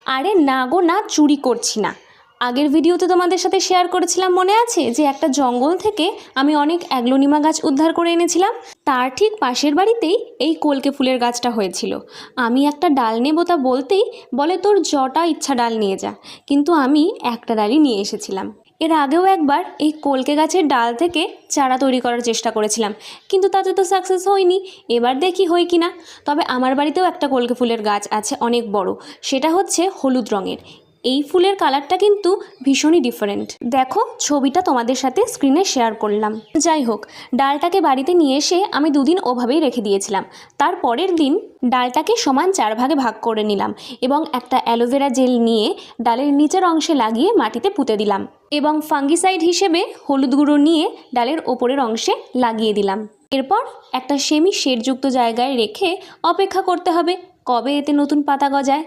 আরে না গো না, চুরি করছি না। আগের ভিডিওতে তোমাদের সাথে শেয়ার করেছিলাম, মনে আছে? যে একটা জঙ্গল থেকে আমি অনেক অ্যাগ্লোনিমা গাছ উদ্ধার করে এনেছিলাম। তার ঠিক পাশের বাড়িতেই এই কলকে ফুলের গাছটা হয়েছিল। আমি একটা ডাল নেবো তা বলতেই বলে তোর যটা ইচ্ছা ডাল নিয়ে যা, কিন্তু আমি একটা ডালই নিয়ে এসেছিলাম। এর আগেও একবার এই কলকে গাছের ডাল থেকে চারা তৈরি করার চেষ্টা করেছিলাম, কিন্তু তাতে তো সাকসেস হয়নি। এবার দেখি হয় কি না। তবে আমার বাড়িতেও একটা কলকে ফুলের গাছ আছে, অনেক বড়। সেটা হচ্ছে হলুদ রঙের। এই ফুলের কালারটা কিন্তু ভীষণই ডিফারেন্ট। দেখো, ছবিটা তোমাদের সাথে স্ক্রিনে শেয়ার করলাম। যাই হোক, ডালটাকে বাড়িতে নিয়ে এসে আমি দুদিন ওভাবেই রেখে দিয়েছিলাম। তার পরের দিন ডালটাকে সমান 4 ভাগে ভাগ করে নিলাম এবং একটা অ্যালোভেরা জেল নিয়ে ডালের নিচের অংশে লাগিয়ে মাটিতে পুঁতে দিলাম এবং ফাঙ্গিসাইড হিসেবে হলুদ গুঁড়ো নিয়ে ডালের ওপরের অংশে লাগিয়ে দিলাম। এরপর একটা সেমি শেডযুক্ত জায়গায় রেখে অপেক্ষা করতে হবে কবে এতে নতুন পাতা গজায়।